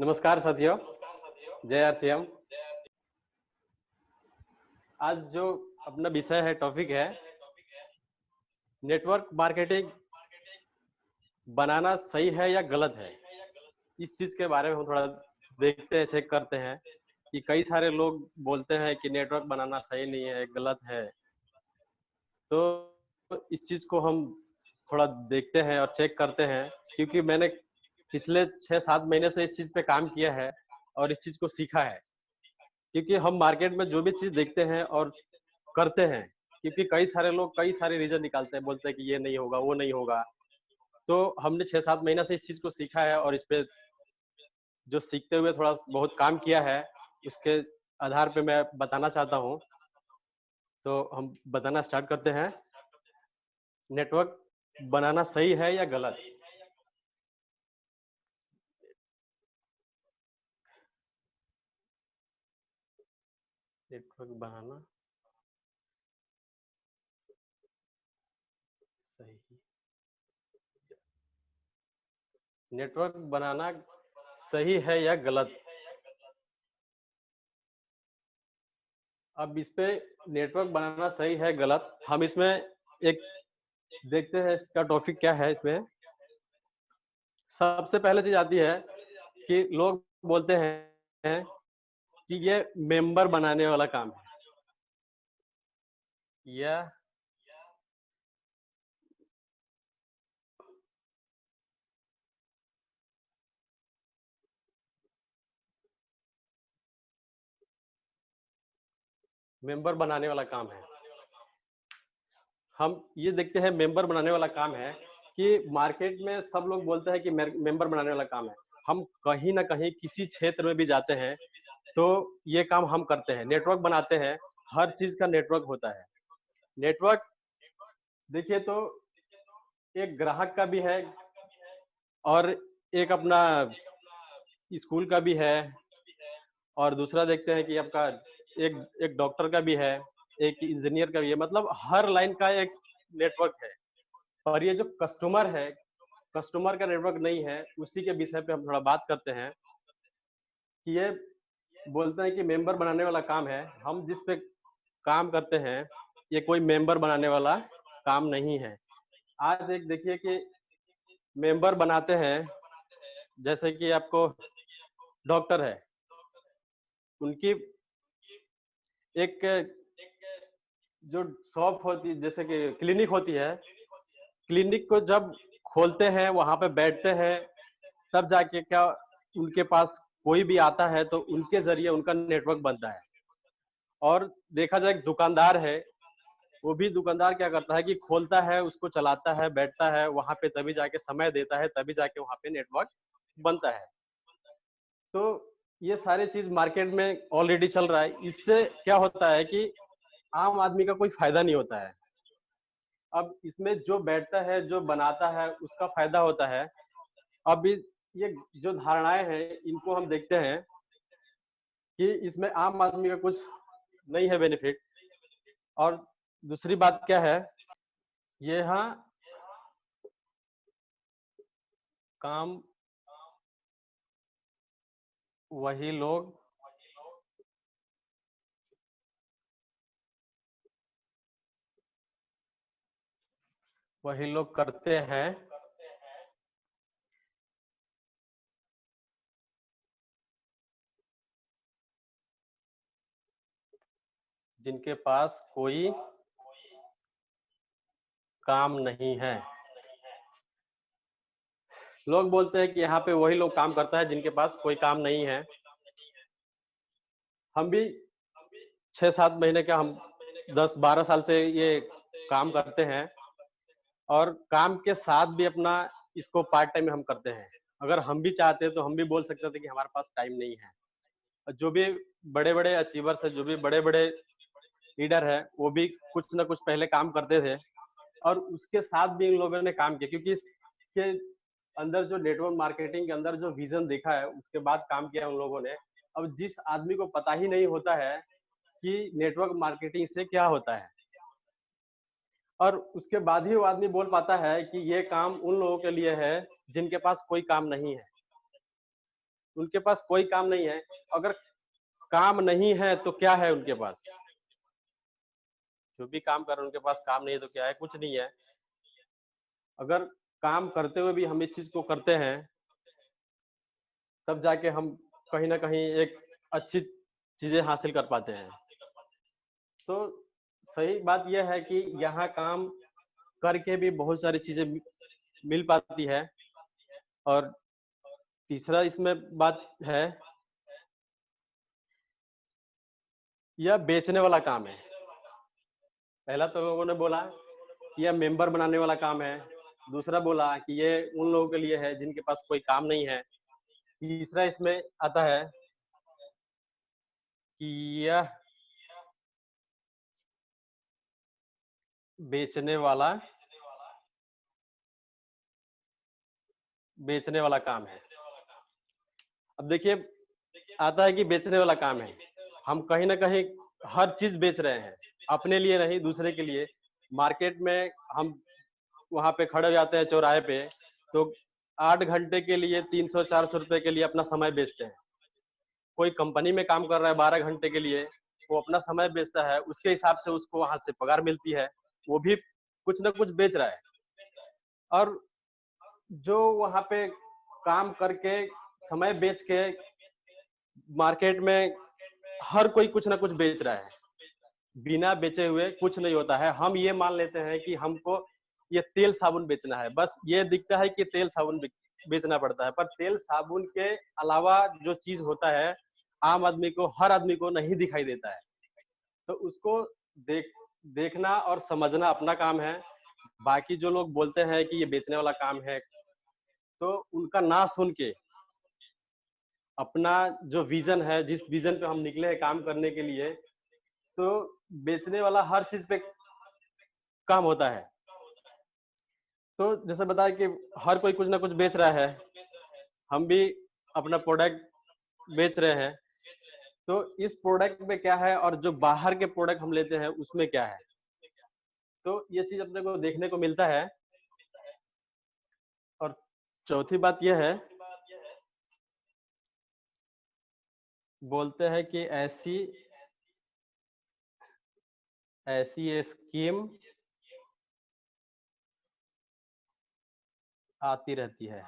नमस्कार साथियों, जय आरसीएम। आज जो अपना विषय है, टॉपिक है नेटवर्क मार्केटिंग बनाना सही है या गलत है। इस चीज के बारे में हम थोड़ा देखते हैं, चेक करते हैं कि कई सारे लोग बोलते हैं कि नेटवर्क बनाना सही नहीं है, गलत है। तो इस चीज को हम थोड़ा देखते हैं और चेक करते हैं, क्योंकि मैंने पिछले 6-7 महीने से इस चीज पे काम किया है और इस चीज को सीखा है। क्योंकि हम मार्केट में जो भी चीज देखते हैं और करते हैं, क्योंकि कई सारे लोग कई सारे रीजन निकालते हैं, बोलते हैं कि ये नहीं होगा, वो नहीं होगा। तो हमने 6-7 महीना से इस चीज को सीखा है और इस पे जो सीखते हुए थोड़ा बहुत काम किया है, उसके आधार पे मैं बताना चाहता हूँ। तो हम बताना स्टार्ट करते हैं। नेटवर्क बनाना सही है या गलत। नेटवर्क बनाना सही, नेटवर्क बनाना सही है या गलत। अब इस पे नेटवर्क बनाना सही है गलत, हम इसमें एक देखते हैं इसका टॉपिक क्या है। इसमें सबसे पहले चीज आती है कि लोग बोलते हैं कि ये मेंबर बनाने वाला काम है, या मेंबर बनाने वाला काम है। हम ये देखते हैं मेंबर बनाने वाला काम है कि मार्केट में सब लोग बोलते हैं कि मेंबर बनाने वाला काम है। हम कहीं ना कहीं किसी क्षेत्र में भी जाते हैं तो ये काम हम करते हैं, नेटवर्क बनाते हैं। हर चीज का नेटवर्क होता है। नेटवर्क देखिए तो एक ग्राहक का भी है और एक अपना स्कूल का भी है, और दूसरा देखते हैं कि आपका एक एक डॉक्टर का भी है, एक इंजीनियर का भी है। मतलब हर लाइन का एक नेटवर्क है। और ये जो कस्टमर है, कस्टमर का नेटवर्क नहीं है, उसी के विषय पे हम थोड़ा बात करते हैं कि ये बोलते हैं कि मेंबर बनाने वाला काम है। हम जिस पे काम करते हैं ये कोई मेंबर बनाने वाला काम नहीं है। आज एक देखिए कि मेंबर बनाते हैं, जैसे कि आपको डॉक्टर है, उनकी एक जो शॉप होती है, जैसे कि क्लिनिक होती है, क्लिनिक को जब खोलते हैं, वहां पे बैठते हैं, तब जाके क्या उनके पास कोई भी आता है तो उनके जरिए उनका नेटवर्क बनता है। और देखा जाए एक दुकानदार है, वो भी दुकानदार क्या करता है कि खोलता है, उसको चलाता है, बैठता है वहां पे, तभी जाके समय देता है, तभी जाके वहां पे नेटवर्क बनता है। तो ये सारी चीज मार्केट में ऑलरेडी चल रहा है। इससे क्या होता है कि आम आदमी का कोई फायदा नहीं होता है। अब इसमें जो बैठता है, जो बनाता है, उसका फायदा होता है। अब ये जो धारणाएं हैं, इनको हम देखते हैं कि इसमें आम आदमी का कुछ नहीं है बेनिफिट। और दूसरी बात क्या है, ये यहाँ काम वही लोग करते हैं जिनके पास कोई काम नहीं है। लोग बोलते हैं कि यहाँ पे वही लोग काम करता है जिनके पास कोई काम नहीं है। हम भी 6-7 महीने का, हम 10-12 साल से ये काम करते हैं, और काम के साथ भी अपना इसको पार्ट टाइम में हम करते हैं। अगर हम भी चाहते हैं तो हम भी बोल सकते थे कि हमारे पास टाइम नहीं है। जो भी बड़े बड़े अचीवर्स है, जो भी बड़े बड़े लीडर है, वो भी कुछ ना कुछ पहले काम करते थे और उसके साथ भी इन लोगों ने काम किया, क्योंकि इसके अंदर जो नेटवर्क मार्केटिंग के अंदर जो विजन देखा है, उसके बाद काम किया उन लोगों ने। अब जिस आदमी को पता ही नहीं होता है कि नेटवर्क मार्केटिंग से क्या होता है, और उसके बाद ही वो आदमी बोल पाता है कि ये काम उन लोगों के लिए है जिनके पास कोई काम नहीं है। उनके पास कोई काम नहीं है। अगर काम नहीं है तो क्या है उनके पास? जो भी काम कर रहे हैं उनके पास काम नहीं है तो क्या है? कुछ नहीं है। अगर काम करते हुए भी हम इस चीज को करते हैं, तब जाके हम कहीं ना कहीं एक अच्छी चीजें हासिल कर पाते हैं। तो सही बात यह है कि यहाँ काम करके भी बहुत सारी चीजें मिल पाती है। और तीसरा इसमें बात है, यह बेचने वाला काम है। पहला तो लोगों ने बोला कि यह मेंबर बनाने वाला काम है। दूसरा बोला कि ये उन लोगों के लिए है जिनके पास कोई काम नहीं है। तीसरा इसमें आता है कि यह बेचने वाला काम है। अब देखिए, आता है कि बेचने वाला काम है। हम कहीं ना कहीं हर चीज बेच रहे हैं, अपने लिए नहीं, दूसरे के लिए। मार्केट में हम वहां पे खड़े हो जाते हैं चौराहे पे, तो 8 घंटे के लिए 300-400 रुपए के लिए अपना समय बेचते हैं। कोई कंपनी में काम कर रहा है 12 घंटे के लिए, वो अपना समय बेचता है, उसके हिसाब से उसको वहां से पगार मिलती है। वो भी कुछ ना कुछ बेच रहा है। और जो वहां पे काम करके समय बेच के मार्केट में हर कोई कुछ ना कुछ बेच रहा है। बिना बेचे हुए कुछ नहीं होता है। हम ये मान लेते हैं कि हमको ये तेल साबुन बेचना है, बस ये दिखता है कि तेल साबुन बेचना पड़ता है, पर तेल साबुन के अलावा जो चीज होता है आम आदमी को, हर आदमी को नहीं दिखाई देता है। तो उसको देखना और समझना अपना काम है। बाकी जो लोग बोलते हैं कि ये बेचने वाला काम है, तो उनका ना सुन के अपना जो विजन है, जिस विजन पे हम निकले हैं काम करने के लिए, तो बेचने वाला हर चीज पे काम होता है। तो जैसे बताया कि हर कोई कुछ ना कुछ बेच रहा है, हम भी अपना प्रोडक्ट बेच रहे हैं। तो इस प्रोडक्ट में क्या है और जो बाहर के प्रोडक्ट हम लेते हैं उसमें क्या है, तो ये चीज अपने को देखने को मिलता है। और चौथी बात यह है, बोलते हैं कि ऐसी स्कीम आती रहती है।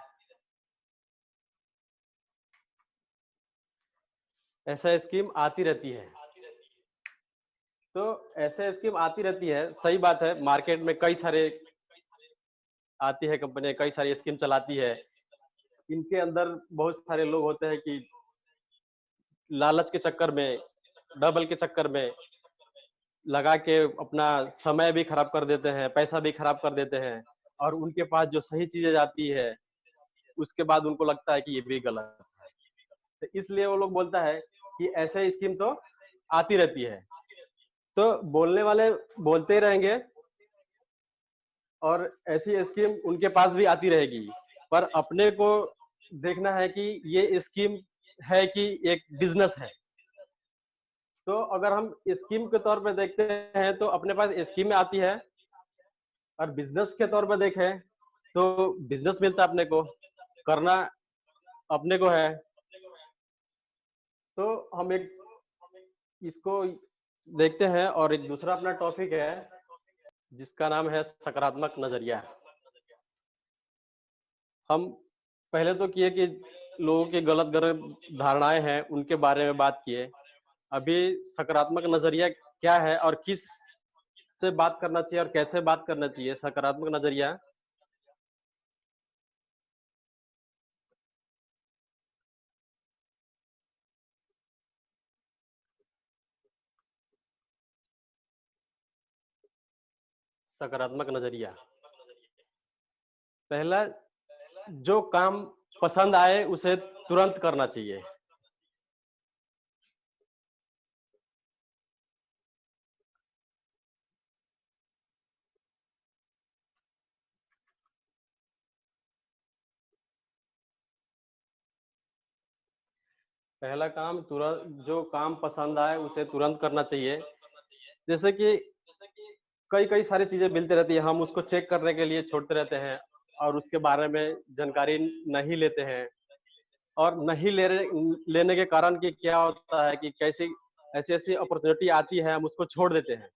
ऐसा स्कीम आती रहती है। तो ऐसे स्कीम आती रहती है, सही बात है। मार्केट में कई सारे आती है कंपनियां, कई सारी स्कीम चलाती है। इनके अंदर बहुत सारे लोग होते हैं कि लालच के चक्कर में, डबल के चक्कर में लगा के अपना समय भी खराब कर देते हैं, पैसा भी खराब कर देते हैं। और उनके पास जो सही चीजें जाती है, उसके बाद उनको लगता है कि ये भी गलत है। तो इसलिए वो लोग बोलता है कि ऐसे स्कीम तो आती रहती है। तो बोलने वाले बोलते ही रहेंगे और ऐसी स्कीम उनके पास भी आती रहेगी। पर अपने को देखना है कि ये स्कीम है कि एक बिजनेस है। तो अगर हम स्कीम के तौर पे देखते हैं तो अपने पास स्कीम आती है, और बिजनेस के तौर पे देखें तो बिजनेस मिलता है अपने को, करना अपने को है। तो हम एक इसको देखते हैं, और एक दूसरा अपना टॉपिक है जिसका नाम है सकारात्मक नजरिया। हम पहले तो किए कि लोगों की गलत गलत धारणाएं हैं उनके बारे में बात किए। अभी सकारात्मक नजरिया क्या है और किस से बात करना चाहिए और कैसे बात करना चाहिए। सकारात्मक नजरिया, सकारात्मक नजरिया पहला, जो काम पसंद आए उसे तुरंत करना चाहिए। पहला काम, तुरंत जो काम पसंद आए उसे तुरंत करना चाहिए। जैसे कि कई कई सारी चीजें मिलती रहती है, हम उसको चेक करने के लिए छोड़ते रहते हैं और उसके बारे में जानकारी नहीं लेते हैं। और नहीं लेने के कारण कि क्या होता है कि कैसी ऐसी ऐसी अपॉर्चुनिटी आती है, हम उसको छोड़ देते हैं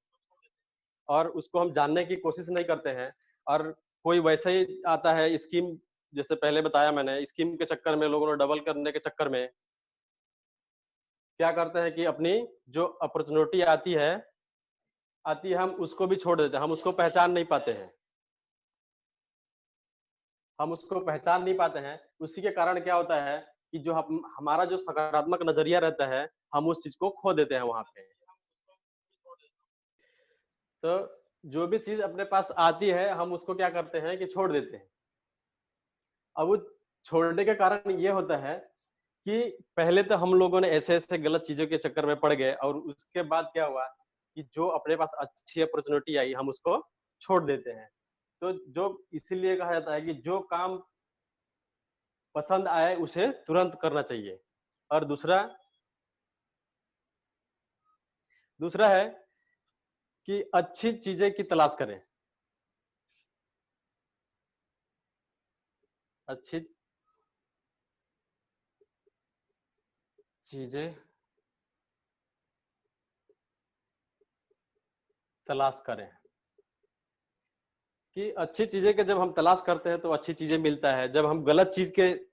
और उसको हम जानने की कोशिश नहीं करते हैं। और कोई वैसे ही आता है स्कीम, जैसे पहले बताया मैंने, स्कीम के चक्कर में लोगों ने डबल करने के चक्कर में क्या करते हैं कि अपनी जो अपॉर्चुनिटी आती है हम उसको भी छोड़ देते हैं, हम उसको पहचान नहीं पाते हैं। हम उसको पहचान नहीं पाते हैं, उसी के कारण क्या होता है कि जो हम हमारा जो सकारात्मक नज़रिया रहता है, हम उस चीज़ को खो देते हैं वहाँ पे। तो जो भी चीज़ अपने पास आती है, हम उसको क्या करते हैं कि छोड़ देते हैं। अब वो छोड़ने के कारण ये होता है कि पहले तो हम लोगों ने ऐसे-ऐसे गलत चीज़ों के चक्कर में पड़ गए और उसके बाद क्या हुआ कि जो अपने पास अच्छी अपॉर्च्युनिटी आई, हम उसको छोड़ देते हैं। तो जो इसीलिए कहा जाता है कि जो काम पसंद आए उसे तुरंत करना चाहिए। और दूसरा दूसरा है कि अच्छी चीज़ें की तलाश करें। अच्छी चीज़ें तलाश करें। कि अच्छी चीज़ें के जब हम तलाश करते हैं तो अच्छी चीज़ें मिलता है। जब हम गलत चीज़ के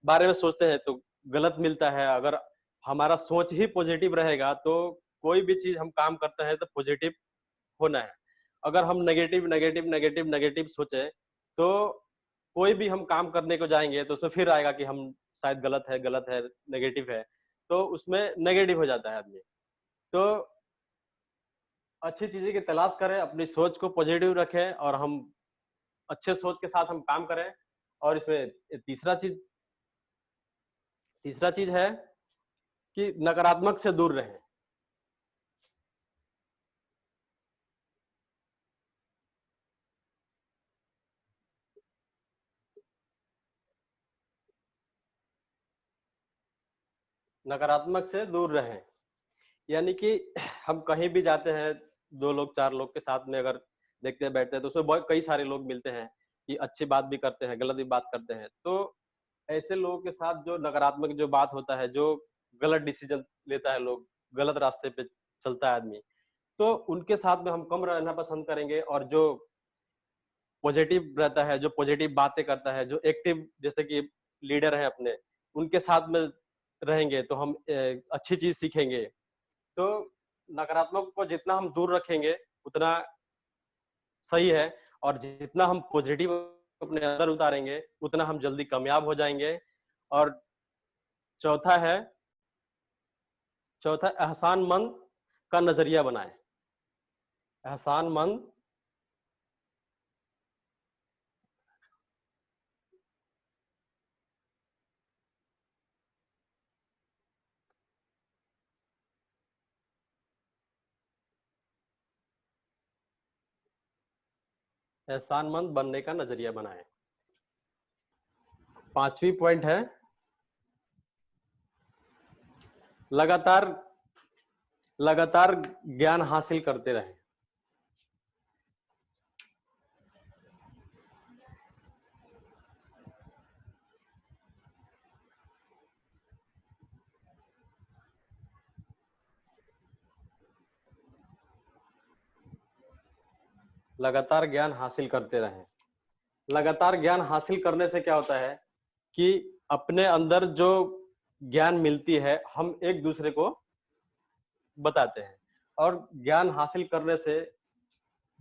बारे में सोचते हैं तो गलत मिलता है। अगर हमारा सोच ही पॉजिटिव रहेगा तो कोई भी चीज़ हम काम करते हैं तो पॉजिटिव होना है। अगर हम नेगेटिव, नेगेटिव, नेगेटिव, नेगेटिव सोचे तो कोई भी हम काम करने को जाएँगे तो उसमें फिर आएगा कि हम शायद गलत है, नेगेटिव है। तो उसमें नेगेटिव हो जाता है आदमी। तो अच्छी चीज़ें की तलाश करें, अपनी सोच को पॉजिटिव रखें और हम अच्छे सोच के साथ हम काम करें। और इसमें तीसरा चीज़ है कि नकारात्मक से दूर रहें। नकारात्मक से दूर रहें। यानी कि हम कहीं भी जाते हैं, 2 लोग 4 लोग के साथ में अगर देखते हैं बैठते हैं तो उसमें बहुत कई सारे लोग मिलते हैं कि अच्छी बात भी करते हैं, गलत भी बात करते हैं। तो ऐसे लोगों के साथ जो नकारात्मक जो बात होता है, जो गलत डिसीज़न लेता है लोग, गलत रास्ते पे चलता है आदमी, तो उनके साथ में हम कम रहना पसंद करेंगे। और जो पॉजिटिव रहता है, जो पॉजिटिव बातें करता है, जो एक्टिव जैसे कि लीडर हैं अपने, उनके साथ में रहेंगे तो हम अच्छी चीज़ सीखेंगे। तो नकारात्मक को जितना हम दूर रखेंगे, उतना सही है। और जितना हम पॉजिटिव अपने अंदर उतारेंगे, उतना हम जल्दी कामयाब हो जाएँगे। और चौथा है चौथा एहसानमंद का नज़रिया बनाएँ। एहसानमंद एहसानमंद बनने का नज़रिया बनाएँ। 5वीं पॉइंट है लगातार लगातार ज्ञान हासिल करते रहें। लगातार ज्ञान हासिल करते रहें। लगातार ज्ञान हासिल करने से क्या होता है कि अपने अंदर जो ज्ञान मिलती है, हम एक-दूसरे को बताते हैं। और ज्ञान हासिल करने से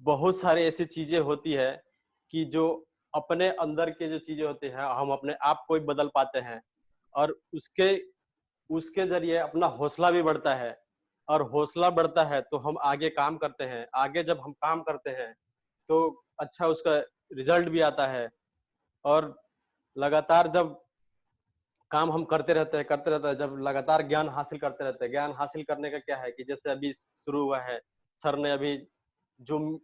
बहुत सारी ऐसी चीज़ें होती है कि जो अपने अंदर के जो चीज़ें होती हैं, हम अपने आप को भी बदल पाते हैं। और उसके उसके ज़रिए अपना हौसला भी बढ़ता है। और हौसला बढ़ता है तो हम आगे काम करते हैं। आगे जब हम काम करते हैं, तो अच्छा उसका रिज़ल्ट भी आता है। और लगातार जब काम हम करते रहते हैं, जब लगातार ज्ञान हासिल करते रहते हैं। ज्ञान हासिल करने का क्या है कि जैसे अभी शुरू हुआ है, सर ने अभी ज़ूम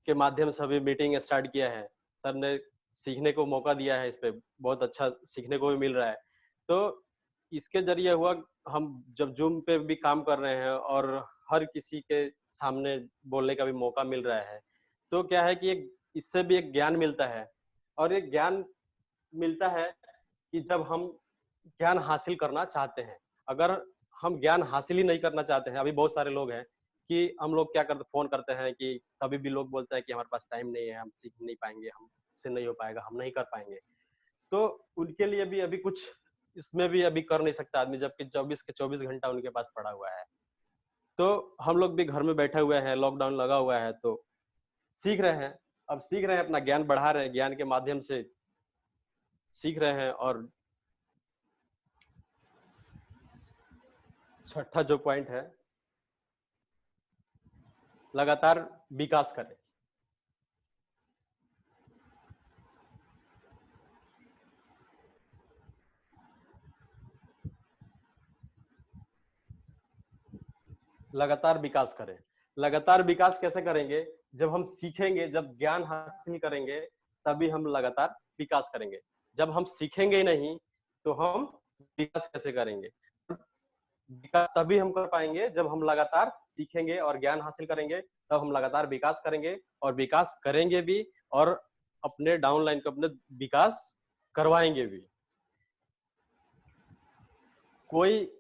के माध्यम से अभी मीटिंग स्टार्ट किया है। सर ने सीखने को मौका दिया है, इस पे बहुत अच्छा सीखने को भी मिल रहा है। तो इसके ज़रिए हुआ, हम जब ज़ूम पे भी काम कर रहे हैं और हर किसी के सामने बोलने का भी मौका मिल रहा है, तो क्या है कि एक इससे भी एक ज्ञान मिलता है। और एक ज्ञान मिलता है कि जब हम ज्ञान हासिल करना चाहते हैं। अगर हम ज्ञान हासिल ही नहीं करना चाहते हैं, अभी बहुत सारे लोग हैं कि हम लोग क्या करते, फोन करते हैं कि तभी भी लोग बोलते हैं कि हमारे पास टाइम नहीं है, हम सीख नहीं पाएंगे, हमसे नहीं हो पाएगा, हम नहीं कर पाएंगे। तो उनके लिए भी अभी कुछ इसमें भी अभी कर नहीं सकता आदमी, जबकि 24 के 24 घंटा उनके पास पड़ा हुआ है। तो हम लोग भी घर में बैठे हुए हैं, लॉकडाउन लगा हुआ है, तो सीख रहे हैं। अब सीख रहे हैं, अपना ज्ञान बढ़ा रहे हैं, ज्ञान के माध्यम से सीख रहे हैं। और छठा जो पॉइंट है, लगातार विकास करें। लगातार विकास करें। लगातार विकास कैसे करेंगे? जब हम सीखेंगे, जब ज्ञान हासिल करेंगे, तभी हम लगातार विकास करेंगे। जब हम सीखेंगे ही नहीं तो हम विकास कैसे करेंगे? विकास तभी हम कर पाएंगे जब हम लगातार सीखेंगे और ज्ञान हासिल करेंगे, तब हम लगातार विकास करेंगे, और विकास करेंगे भी, और अपने डाउनलाइन को अपने विकास करवाएंगे भी। कोई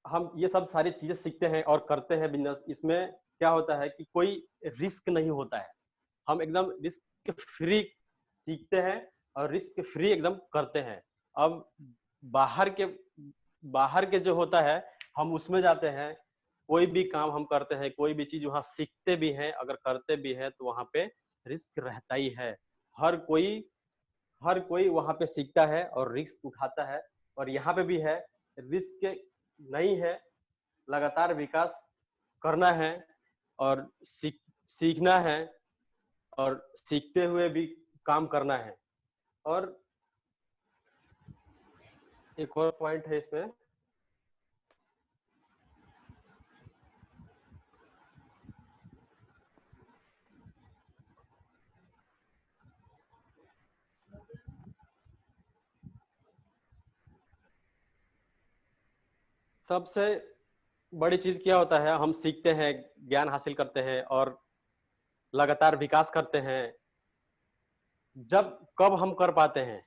हम ये सब सारी चीजें सीखते हैं और करते हैं बिजनेस, इसमें क्या होता है कि कोई रिस्क नहीं होता है। हम एकदम रिस्क फ्री सीखते हैं और रिस्क फ्री एकदम करते हैं। अब बाहर के बाहर के जो होता है, हम उसमें जाते हैं, कोई भी काम हम करते हैं, कोई भी चीज वहां सीखते भी हैं, अगर करते भी हैं, तो वहां पे रिस्क रहता ही है। हर कोई हर कोई वहां पे सीखता है और रिस्क उठाता है, और यहाँ पे भी है, रिस्क नहीं है, लगातार विकास करना है, और सीखना है, और सीखते हुए भी काम करना है। और एक और पॉइंट है इसमें, सबसे बड़ी चीज क्या होता है, हम सीखते हैं, ज्ञान हासिल करते हैं और लगातार विकास करते हैं। जब कब हम कर पाते हैं?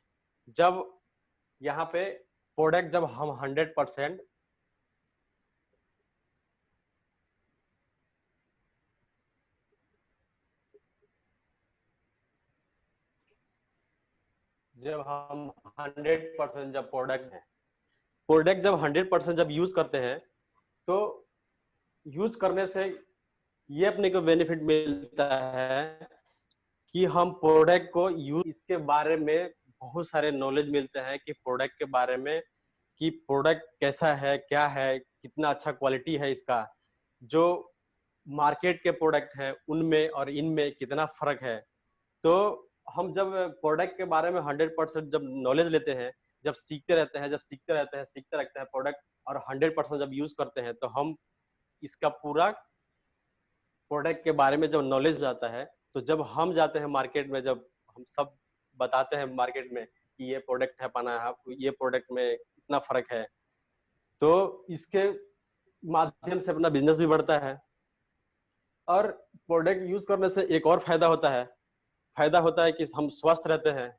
जब यहाँ पे प्रोडक्ट, जब हम 100%, जब हम 100% जब प्रोडक्ट जब 100% जब यूज करते हैं, तो यूज करने से ये अपने को बेनिफिट मिलता है कि हम प्रोडक्ट को यूज, इसके बारे में बहुत सारे नॉलेज मिलते हैं कि प्रोडक्ट के बारे में, कि प्रोडक्ट कैसा है, क्या है, कितना अच्छा क्वालिटी है इसका, जो मार्केट के प्रोडक्ट है उनमें और इनमें कितना फर्क है। तो हम जब प्रोडक्ट के बारे में 100% जब नॉलेज लेते हैं, जब सीखते रहते हैं, सीखते रहते हैं प्रोडक्ट, और 100% जब यूज करते हैं, तो हम इसका पूरा प्रोडक्ट के बारे में जब नॉलेज हो जाता है, तो जब हम जाते हैं मार्केट में, जब हम सब बताते हैं मार्केट में कि ये प्रोडक्ट है पाना है, ये प्रोडक्ट में इतना फर्क है, तो इसके माध्यम से अपना बिजनेस भी बढ़ता है। और प्रोडक्ट यूज करने से एक और फायदा होता है कि हम स्वस्थ रहते हैं,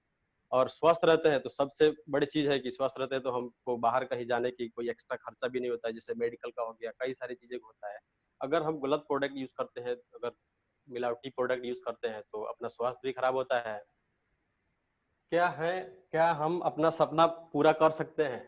और स्वस्थ रहते हैं तो सबसे बड़ी चीज है कि स्वस्थ रहते हैं तो हमको बाहर कहीं जाने की कोई एक्स्ट्रा खर्चा भी नहीं होता है, जैसे मेडिकल का हो गया, कई सारी चीजें होता है। अगर हम गलत प्रोडक्ट यूज करते हैं, अगर मिलावटी प्रोडक्ट यूज करते हैं, तो अपना स्वास्थ्य भी खराब होता है। क्या है, क्या हम अपना सपना पूरा कर सकते हैं?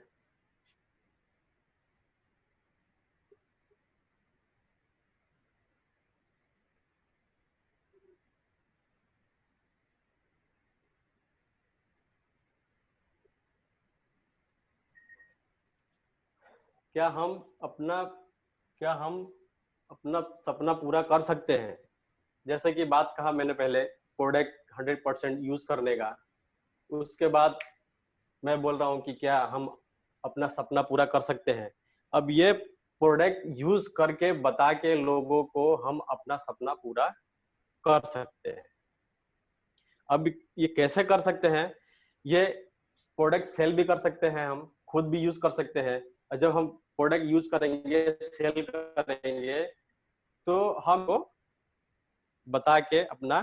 क्या हम अपना क्या हम अपना सपना पूरा कर सकते हैं? जैसे कि बात कहा मैंने पहले, प्रोडक्ट 100% यूज करने का, उसके बाद मैं बोल रहा हूँ कि क्या हम अपना सपना पूरा कर सकते हैं? अब ये प्रोडक्ट यूज करके बता के लोगों को हम अपना सपना पूरा कर सकते हैं। अब ये कैसे कर सकते हैं? ये प्रोडक्ट सेल भी कर सकते हैं, हम खुद भी यूज कर सकते हैं। और जब हम प्रोडक्ट यूज करेंगे, सेल करेंगे, तो हम बता के अपना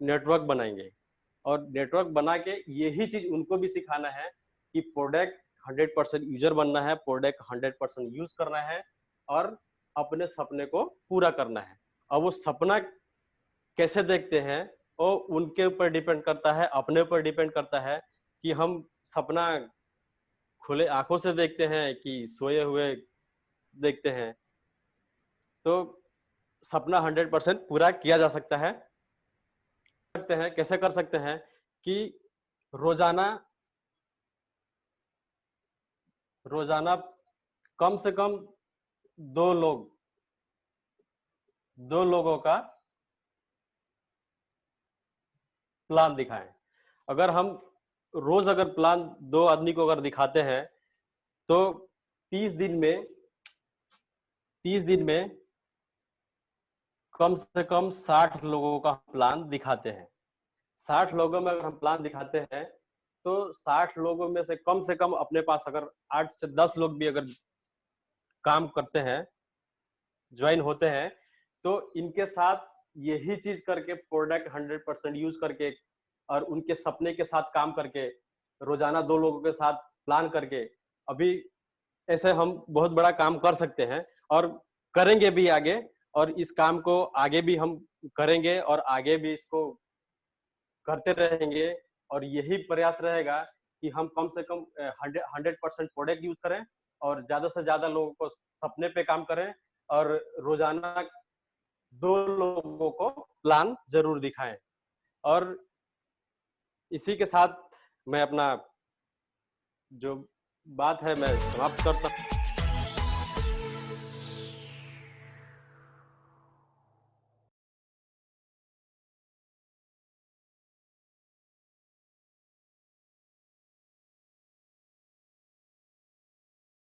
नेटवर्क बनाएंगे, और नेटवर्क बना के यही चीज उनको भी सिखाना है कि प्रोडक्ट 100% यूजर बनना है, प्रोडक्ट 100% यूज करना है और अपने सपने को पूरा करना है। अब वो सपना कैसे देखते हैं वो उनके ऊपर डिपेंड करता है, अपने ऊपर डिपेंड करता है कि हम सपना खुले आंखों से देखते हैं कि सोए हुए देखते हैं। तो सपना 100% पूरा किया जा सकता है। सकते हैं कैसे कर सकते हैं कि रोजाना रोजाना कम से कम दो लोग दो लोगों का प्लान दिखाएं। अगर हम रोज अगर प्लान दो आदमी को अगर दिखाते हैं तो 30 दिन में 30 दिन में कम से कम 60 लोगों का प्लान दिखाते हैं। 60 लोगों में अगर हम प्लान दिखाते हैं तो 60 लोगों में से कम अपने पास अगर 8 से 10 लोग भी अगर काम करते हैं, ज्वाइन होते हैं, तो इनके साथ यही चीज करके प्रोडक्ट 100% यूज करके और उनके सपने के साथ काम करके रोजाना दो लोगों के साथ प्लान करके अभी ऐसे हम बहुत बड़ा काम कर सकते हैं और करेंगे भी आगे। और इस काम को आगे भी हम करेंगे और आगे भी इसको करते रहेंगे और यही प्रयास रहेगा कि हम कम से कम 100% प्रोडक्ट यूज करें और ज्यादा से ज्यादा लोगों को सपने पे काम करें और रोजाना दो लोगों को प्लान जरूर दिखाएं। और इसी के साथ मैं अपना जो बात है मैं समाप्त करता हूं।